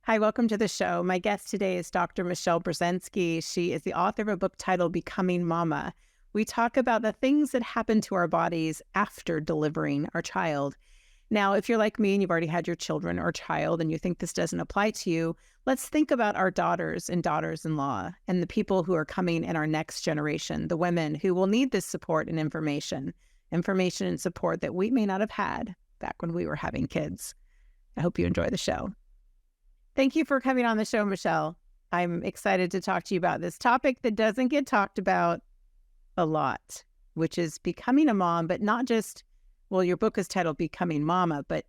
Hi, welcome to the show. My guest today is Dr. Michele Brezinski. She is the author of a book titled Becoming Mama. We talk about the things that happen to our bodies after delivering our child. Now, if you're like me and you've already had your children or child and you think this doesn't apply to you, let's think about our daughters and daughters-in-law and the people who are coming in our next generation, the women who will need this support and information and support that we may not have had back when we were having kids. I hope you enjoy the show. Thank you for coming on the show, Michele. I'm excited to talk to you about this topic that doesn't get talked about a lot, which is becoming a mom, but not just, well, your book is titled Becoming Mama, but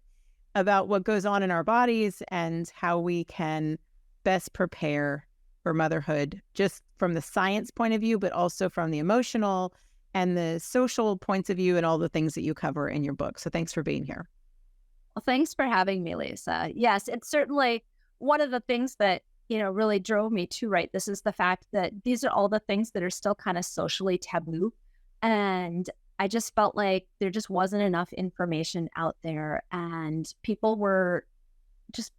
about what goes on in our bodies and how we can best prepare for motherhood, just from the science point of view, but also from the emotional and the social points of view and all the things that you cover in your book. So thanks for being here. Well, thanks for having me, Lisa. Yes, it's certainly one of the things that, really drove me to write this is the fact that these are all the things that are still kind of socially taboo. And I just felt like there just wasn't enough information out there and people were just,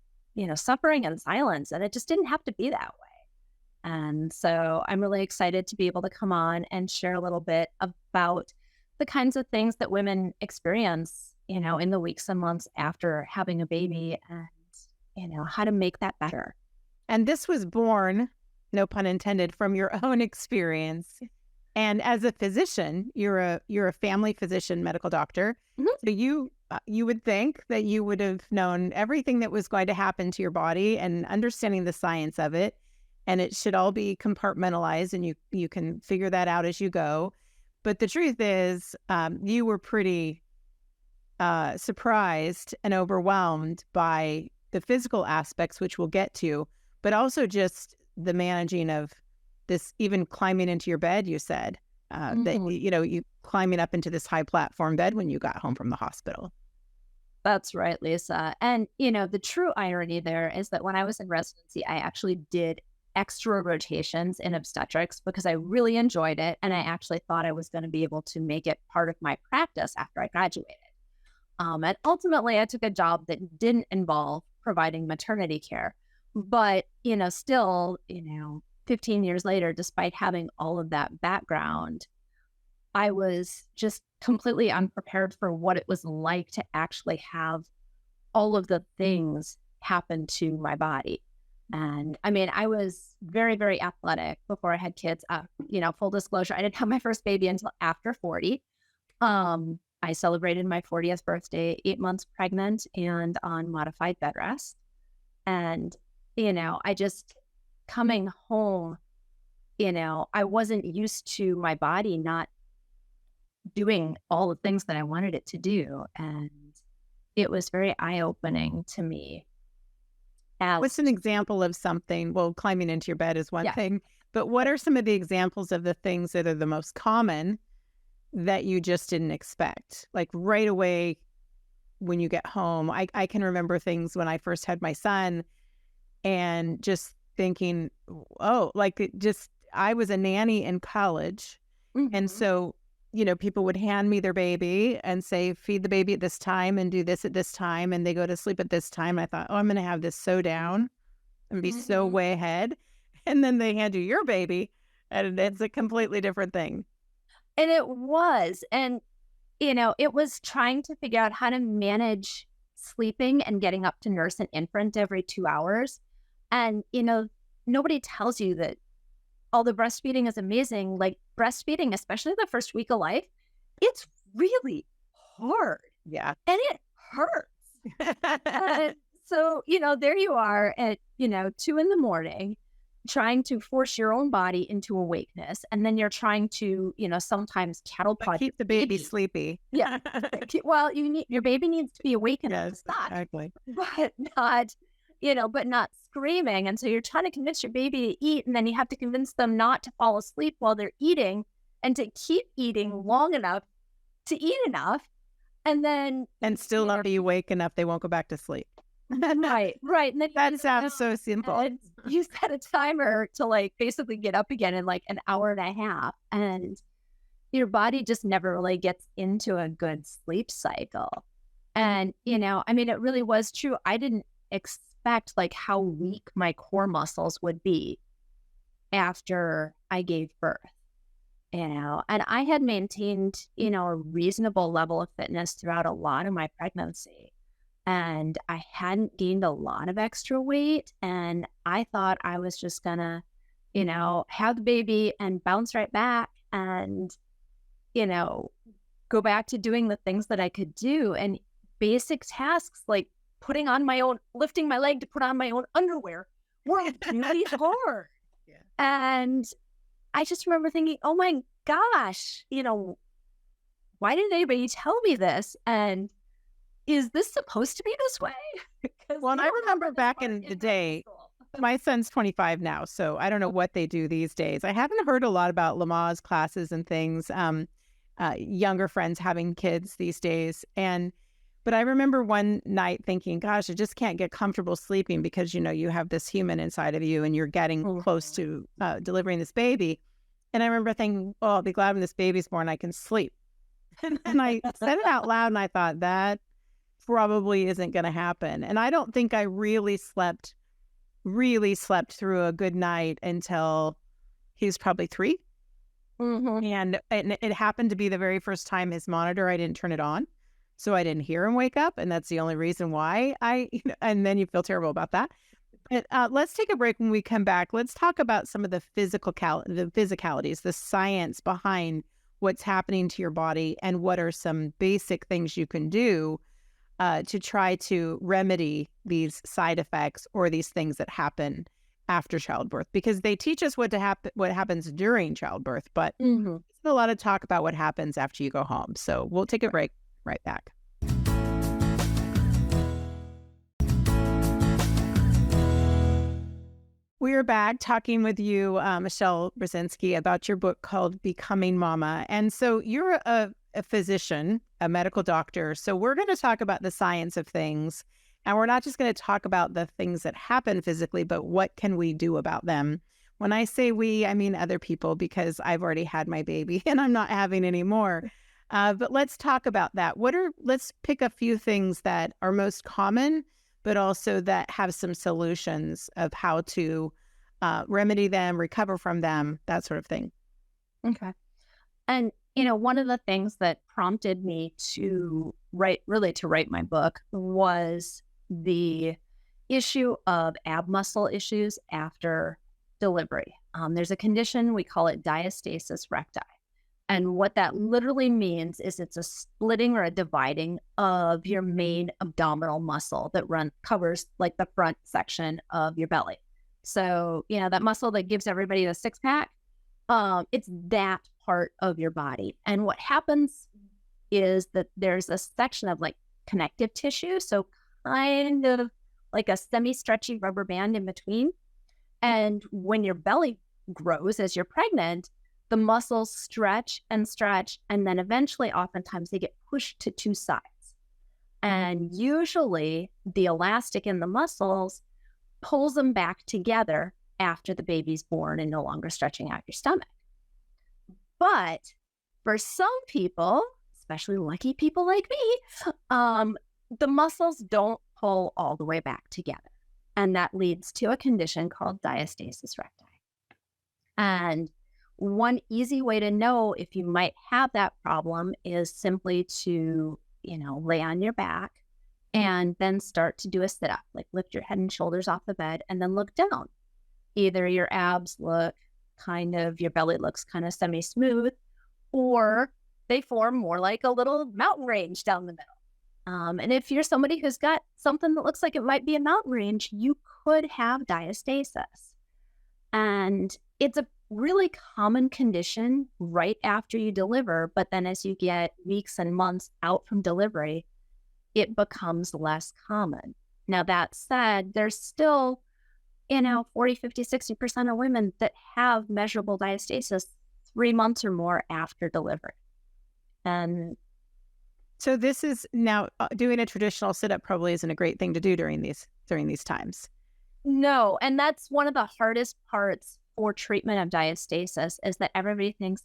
suffering in silence, and it just didn't have to be that way. And so I'm really excited to be able to come on and share a little bit about the kinds of things that women experience, in the weeks and months after having a baby, and how to make that better. And this was born, no pun intended, from your own experience. And as a physician, you're a family physician, medical doctor. Mhm. So you would think that you would have known everything that was going to happen to your body and understanding the science of it. And it should all be compartmentalized, and you can figure that out as you go. But the truth is, you were pretty surprised and overwhelmed by the physical aspects, which we'll get to, but also just the managing of this, even climbing into your bed, you said, that, you climbing up into this high platform bed when you got home from the hospital. That's right, Lisa. And, the true irony there is that when I was in residency, I actually did extra rotations in obstetrics because I really enjoyed it. And I actually thought I was going to be able to make it part of my practice after I graduated. And ultimately, I took a job that didn't involve providing maternity care. But, still, 15 years later, despite having all of that background, I was just completely unprepared for what it was like to actually have all of the things happen to my body. And I mean, I was very, very athletic before I had kids. Full disclosure, I didn't have my first baby until after 40. I celebrated my 40th birthday, 8 months pregnant and on modified bed rest. And, I just coming home, I wasn't used to my body not doing all the things that I wanted it to do. And it was very eye-opening to me. What's an example of something? Well, climbing into your bed is one thing, but what are some of the examples of the things that are the most common that you just didn't expect? Like right away when you get home, I can remember things when I first had my son and just thinking, oh, I was a nanny in college. Mm-hmm. And so, people would hand me their baby and say, feed the baby at this time and do this at this time. And they go to sleep at this time. I thought, oh, I'm going to have this so down and be so way ahead. And then they hand you your baby and it's a completely different thing. And it was. And, it was trying to figure out how to manage sleeping and getting up to nurse an infant every 2 hours. And, nobody tells you that although breastfeeding is amazing, like breastfeeding, especially the first week of life, it's really hard. Yeah. And it hurts. So, there you are at, 2 a.m, trying to force your own body into awakeness. And then you're trying to, sometimes cattle prod. Keep the baby sleepy. Yeah. Well, your baby needs to be awakened. Yes, exactly. But not screaming. And so you're trying to convince your baby to eat, and then you have to convince them not to fall asleep while they're eating and to keep eating long enough to eat enough. And still not be awake enough, they won't go back to sleep. Right. And then that sounds so simple. And you set a timer to basically get up again in an hour and a half. And your body just never really gets into a good sleep cycle. And, it really was true. I didn't expect expect like how weak my core muscles would be after I gave birth, and I had maintained, a reasonable level of fitness throughout a lot of my pregnancy. And I hadn't gained a lot of extra weight. And I thought I was just gonna, have the baby and bounce right back and, you know, go back to doing the things that I could do. And basic tasks like lifting my leg to put on my own underwear were really hard. Yeah. And I just remember thinking, oh my gosh, why didn't anybody tell me this? And is this supposed to be this way? Well, and I remember back in the day, my son's 25 now, so I don't know what they do these days. I haven't heard a lot about Lamaze classes and things, younger friends having kids these days. But I remember one night thinking, gosh, I just can't get comfortable sleeping because, you have this human inside of you and you're getting close to delivering this baby. And I remember thinking, oh, I'll be glad when this baby's born, I can sleep. And I said it out loud and I thought that probably isn't going to happen. And I don't think I really slept through a good night until he was probably 3. Mm-hmm. And it happened to be the very first time his monitor, I didn't turn it on. So I didn't hear him wake up. And that's the only reason why and then you feel terrible about that. But let's take a break. When we come back, let's talk about some of the physicalities, the science behind what's happening to your body and what are some basic things you can do to try to remedy these side effects or these things that happen after childbirth, because they teach us what happens during childbirth, but there's a lot of talk about what happens after you go home. So we'll take a break, right back. We are back talking with you, Michele Brezinski, about your book called Becoming Mama. And so you're a physician, a medical doctor. So we're going to talk about the science of things. And we're not just going to talk about the things that happen physically, but what can we do about them? When I say we, I mean other people, because I've already had my baby and I'm not having any more. But let's talk about that. Let's pick a few things that are most common, but also that have some solutions of how to remedy them, recover from them, that sort of thing. Okay. And, one of the things that prompted me to write my book was the issue of ab muscle issues after delivery. There's a condition, we call it diastasis recti. And what that literally means is it's a splitting or a dividing of your main abdominal muscle that covers like the front section of your belly. So, that muscle that gives everybody the 6-pack, it's that part of your body. And what happens is that there's a section of like connective tissue. So kind of like a semi-stretchy rubber band in between. And when your belly grows as you're pregnant, the muscles stretch, and then eventually, oftentimes, they get pushed to two sides. And usually, the elastic in the muscles pulls them back together after the baby's born and no longer stretching out your stomach. But for some people, especially lucky people like me, the muscles don't pull all the way back together. And that leads to a condition called diastasis recti. And one easy way to know if you might have that problem is simply to, lay on your back and then start to do a sit-up, like lift your head and shoulders off the bed and then look down. Either your abs look your belly looks kind of semi-smooth, or they form more like a little mountain range down the middle. And if you're somebody who's got something that looks like it might be a mountain range, you could have diastasis. And it's a really common condition right after you deliver, but then as you get weeks and months out from delivery, it becomes less common. Now, that said, there's still, 40, 50, 60% of women that have measurable diastasis 3 months or more after delivery. And so this is now doing a traditional sit-up probably isn't a great thing to do during these times. No, and that's one of the hardest parts for treatment of diastasis is that everybody thinks,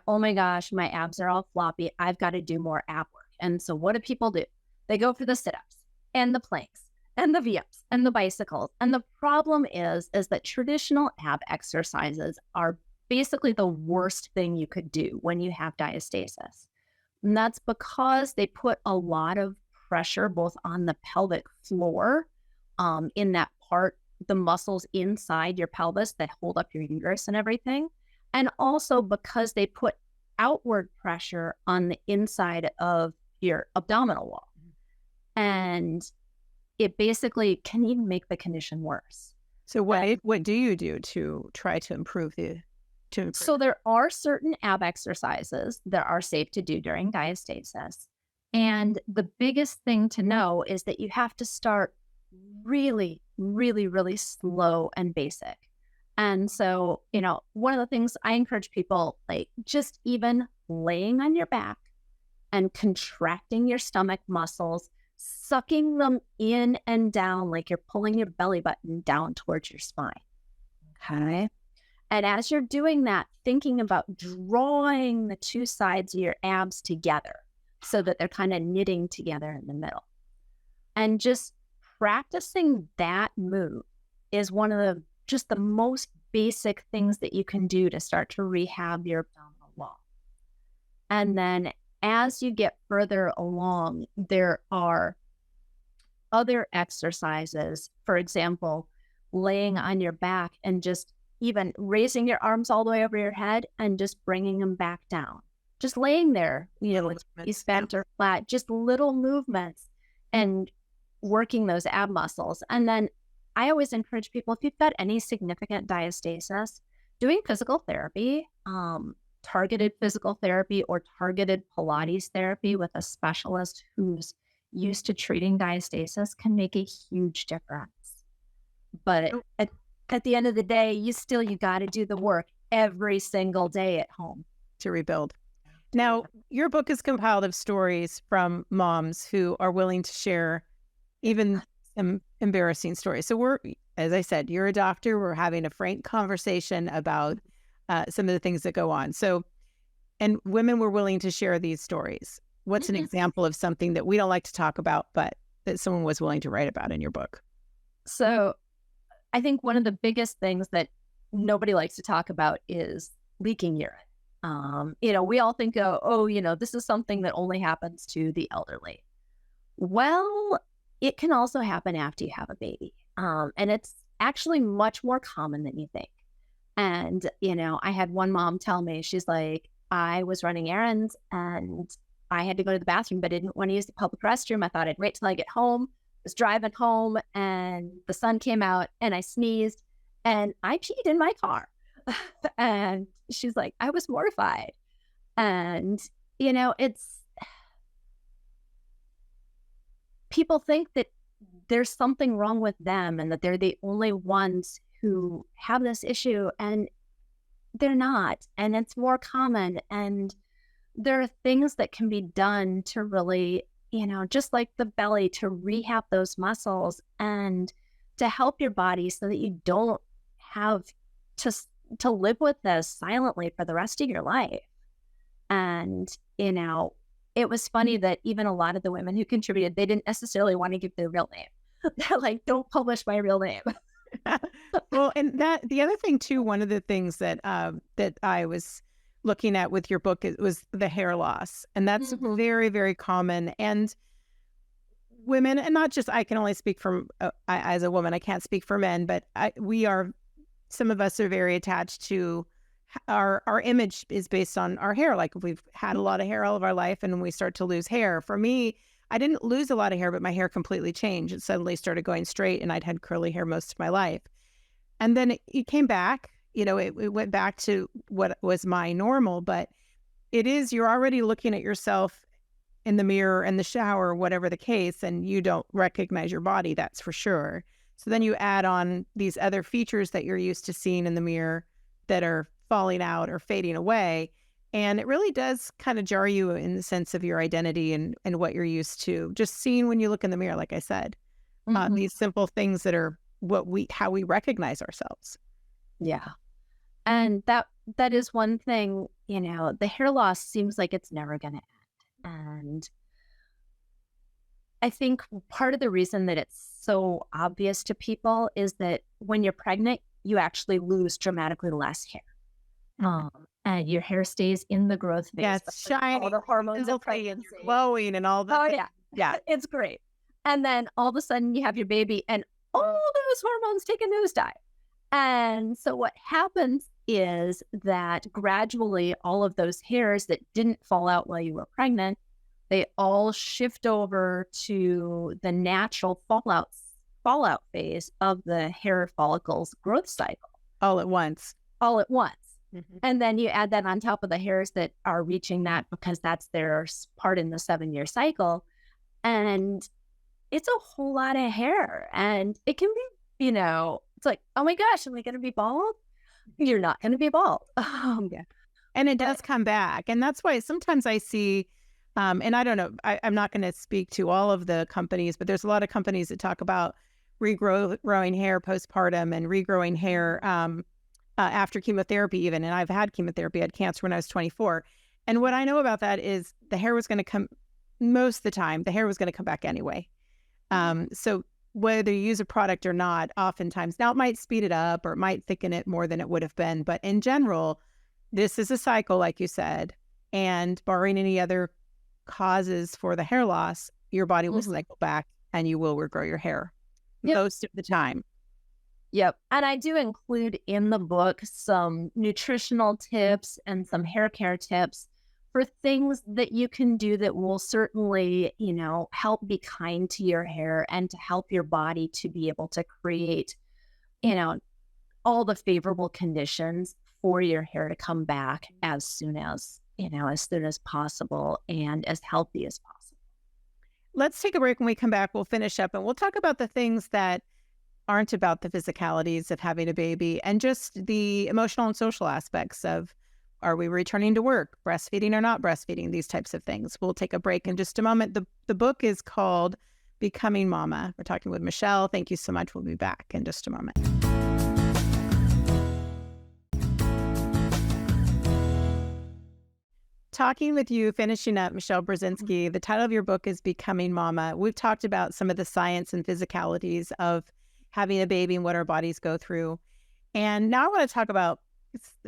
oh my gosh, my abs are all floppy. I've got to do more ab work. And so what do people do? They go for the sit-ups and the planks and the VMs and the bicycles. And the problem is that traditional ab exercises are basically the worst thing you could do when you have diastasis. And that's because they put a lot of pressure both on the pelvic floor, in that part, the muscles inside your pelvis that hold up your uterus and everything. And also because they put outward pressure on the inside of your abdominal wall. And it basically can even make the condition worse. So what do you do to try to improve So there are certain ab exercises that are safe to do during diastasis. And the biggest thing to know is that you have to start really, really, really slow and basic. And so, one of the things I encourage people, like just even laying on your back and contracting your stomach muscles, sucking them in and down like you're pulling your belly button down towards your spine. Okay. And as you're doing that, thinking about drawing the two sides of your abs together so that they're kind of knitting together in the middle. And just practicing that move is one of the most basic things that you can do to start to rehab your abdominal wall. And then as you get further along, there are other exercises, for example, laying on your back and just even raising your arms all the way over your head and just bringing them back down. Just laying there, with knees bent or flat, just little movements and working those ab muscles. And then I always encourage people, if you've got any significant diastasis, doing physical therapy, targeted physical therapy or targeted Pilates therapy with a specialist who's used to treating diastasis can make a huge difference. But at the end of the day, you got to do the work every single day at home to rebuild. Now, your book is compiled of stories from moms who are willing to share even some embarrassing stories. So as I said, you're a doctor. We're having a frank conversation about some of the things that go on. So, and women were willing to share these stories. What's an example of something that we don't like to talk about, but that someone was willing to write about in your book? So I think one of the biggest things that nobody likes to talk about is leaking urine. We all think, this is something that only happens to the elderly. Well, it can also happen after you have a baby. And it's actually much more common than you think. And, I had one mom tell me, she's like, I was running errands and I had to go to the bathroom, but I didn't want to use the public restroom. I thought I'd wait till I get home. Was driving home and the sun came out and I sneezed and I peed in my car. And she's like, I was mortified. And, it's people think that there's something wrong with them and that they're the only ones who have this issue, and they're not. And it's more common. And there are things that can be done to really, just like the belly, to rehab those muscles and to help your body so that you don't have to live with this silently for the rest of your life. And, it was funny that even a lot of the women who contributed, they didn't necessarily want to give their real name. They're like, don't publish my real name. Well, and the other thing too, one of the things that I was looking at with your book, it was the hair loss. And that's very, very common. And women, and not just, I can only speak from, as a woman, I can't speak for men, but some of us are very attached to our image is based on our hair. Like if we've had a lot of hair all of our life and we start to lose hair. For me, I didn't lose a lot of hair, but my hair completely changed. It suddenly started going straight and I'd had curly hair most of my life. And then it came back, it went back to what was my normal, but you're already looking at yourself in the mirror and the shower, whatever the case, and you don't recognize your body, that's for sure. So then you add on these other features that you're used to seeing in the mirror that are falling out or fading away. And it really does kind of jar you in the sense of your identity and what you're used to. Just seeing when you look in the mirror, like I said, these simple things that are how we recognize ourselves. Yeah. And that is one thing, the hair loss seems like it's never going to end. And I think part of the reason that it's so obvious to people is that when you're pregnant, you actually lose dramatically less hair. Mhm. And your hair stays in the growth Yeah, phase it's because of all shiny, the hormones of healthy, and you're pregnancy. glowing and all the Oh, things. yeah. Yeah. It's great. And then all of a sudden you have your baby and all those hormones take a nosedive. And so what happens is that gradually all of those hairs that didn't fall out while you were pregnant, they all shift over to the natural fallout phase of the hair follicles growth cycle All at once. all at once. Mhm. And then you add that on top of the hairs that are reaching that because that's their part in the 7-year cycle. And it's a whole lot of hair. And it can be, it's like, oh my gosh, am I going to be bald? You're not going to be bald. Yeah. And it But does come back. And that's why sometimes I see, and I don't know, I'm not going to speak to all of the companies, but there's a lot of companies that talk about regrowing hair postpartum and regrowing hair after chemotherapy even. And I've had chemotherapy, I had cancer when I was 24. And what I know about that is the hair was going to come, most of the time, the hair was going to come back anyway. So whether you use a product or not, oftentimes, now it might speed it up or it might thicken it more than it would have been. But in general, this is a cycle, like you said, and barring any other causes for the hair loss, your body will cycle back and you will regrow your hair Yep. most of the time. Yep. And I do include in the book some nutritional tips and some hair care tips for things that you can do that will certainly, help be kind to your hair and to help your body to be able to create, all the favorable conditions for your hair to come back as soon as possible and as healthy as possible. Let's take a break. When we come back, we'll finish up and we'll talk about the things that aren't about the physicalities of having a baby and just the emotional and social aspects of, are we returning to work, breastfeeding or not breastfeeding, these types of things. We'll take a break in just a moment. The book is called Becoming Mama. We're talking with Michele. Thank you so much. We'll be back in just a moment. Talking with you, finishing up, Michele Brezinski. The title of your book is Becoming Mama. We've talked about some of the science and physicalities of having a baby and what our bodies go through. And now I want to talk about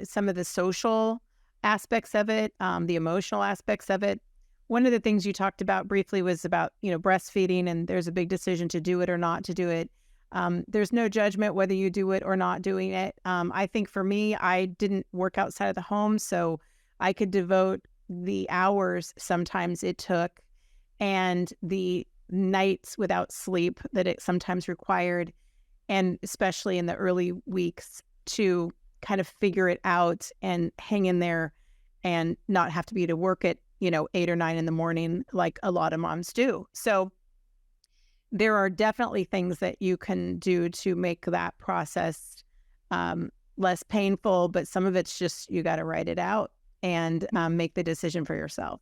some of the social aspects of it, the emotional aspects of it. One of the things you talked about briefly was about, breastfeeding, and there's a big decision to do it or not to do it. There's no judgment whether you do it or not doing it. I think for me, I didn't work outside of the home, so I could devote the hours sometimes it took and the nights without sleep that it sometimes required, and especially in the early weeks, to kind of figure it out and hang in there and not have to be to work at 8 or 9 in the morning like a lot of moms do. So there are definitely things that you can do to make that process less painful, but some of it's just you got to write it out and make the decision for yourself.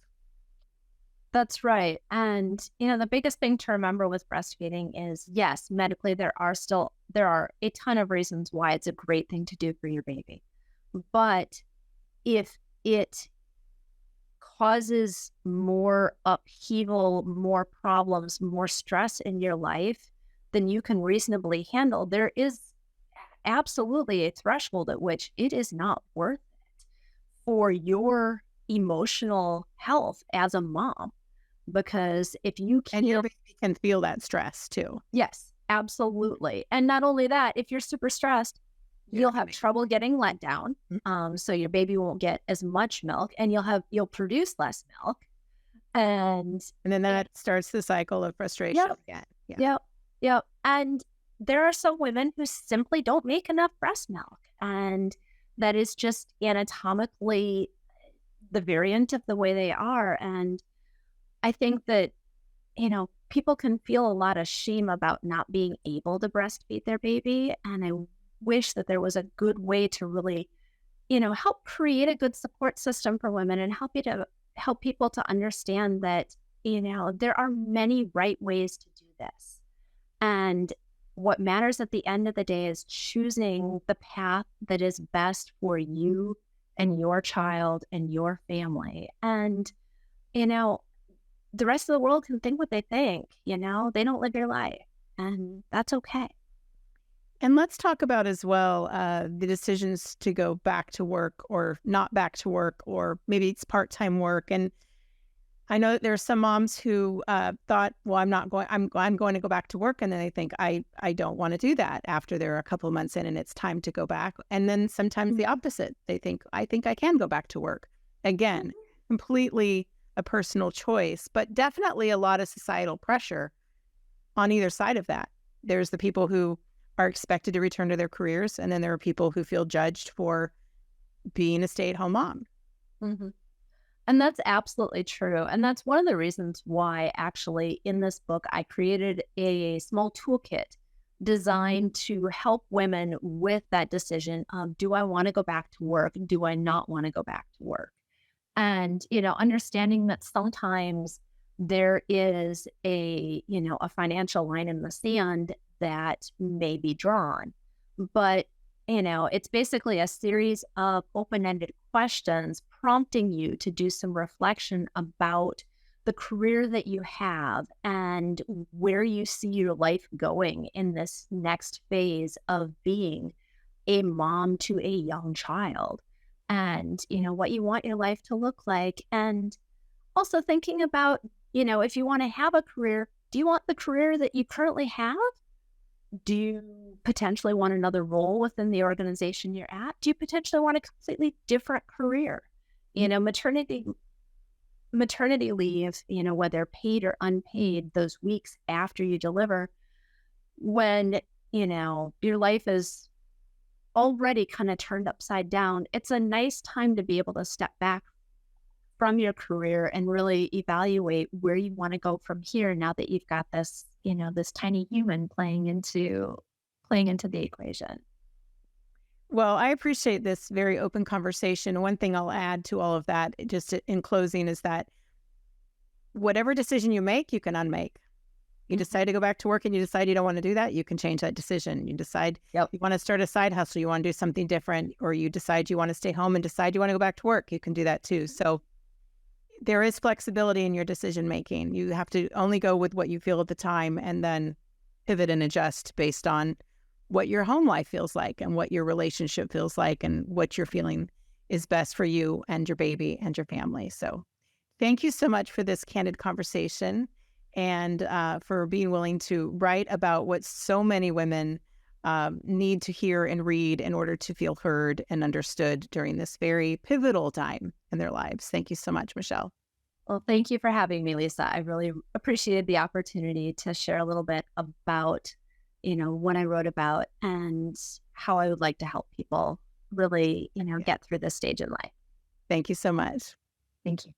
That's right. And, the biggest thing to remember with breastfeeding is, yes, medically, there are a ton of reasons why it's a great thing to do for your baby. But if it causes more upheaval, more problems, more stress in your life than you can reasonably handle, there is absolutely a threshold at which it is not worth it for your emotional health as a mom. Because if you can't... And your baby can feel that stress too. Yes, absolutely. And not only that, if you're super stressed, you'll have trouble getting let down. So your baby won't get as much milk and you'll produce less milk. And then that starts the cycle of frustration again. Yep. And there are some women who simply don't make enough breast milk. And that is just anatomically the variant of the way they are. And I think that, people can feel a lot of shame about not being able to breastfeed their baby. And I wish that there was a good way to really, help create a good support system for women and help people to understand that, there are many right ways to do this. And what matters at the end of the day is choosing the path that is best for you and your child and your family. And, the rest of the world can think what they think, they don't live your life, and that's okay. And let's talk about as well the decisions to go back to work or not back to work, or maybe it's part-time work. And I know that there are some moms who thought, well, I'm going to go back to work. And then they think, I don't want to do that after they're a couple of months in and it's time to go back. And then sometimes the opposite. They think, I think I can go back to work. Again, completely a personal choice, but definitely a lot of societal pressure on either side of that. There's the people who are expected to return to their careers, and then there are people who feel judged for being a stay-at-home mom. Mm-hmm. And that's absolutely true. And that's one of the reasons why, actually, in this book, I created a small toolkit designed to help women with that decision of, do I want to go back to work? Do I not want to go back to work? And, understanding that sometimes there is a financial line in the sand that may be drawn. But, it's basically a series of open-ended questions prompting you to do some reflection about the career that you have and where you see your life going in this next phase of being a mom to a young child, and, what you want your life to look like. And also thinking about, if you want to have a career, do you want the career that you currently have? Do you potentially want another role within the organization you're at? Do you potentially want a completely different career? Maternity leave, whether paid or unpaid, those weeks after you deliver, when, your life is already kind of turned upside down, it's a nice time to be able to step back from your career and really evaluate where you want to go from here, now that you've got this, this tiny human playing into the equation. Well, I appreciate this very open conversation. One thing I'll add to all of that, just in closing, is that whatever decision you make, you can unmake. You decide to go back to work and you decide you don't want to do that, you can change that decision. You decide you want to start a side hustle, you want to do something different, or you decide you want to stay home and decide you want to go back to work, you can do that too. So there is flexibility in your decision making. You have to only go with what you feel at the time and then pivot and adjust based on what your home life feels like and what your relationship feels like and what you're feeling is best for you and your baby and your family. So thank you so much for this candid conversation, and for being willing to write about what so many women need to hear and read in order to feel heard and understood during this very pivotal time in their lives. Thank you so much, Michele. Well, thank you for having me, Lisa. I really appreciated the opportunity to share a little bit about, what I wrote about and how I would like to help people really, get through this stage in life. Thank you so much. Thank you.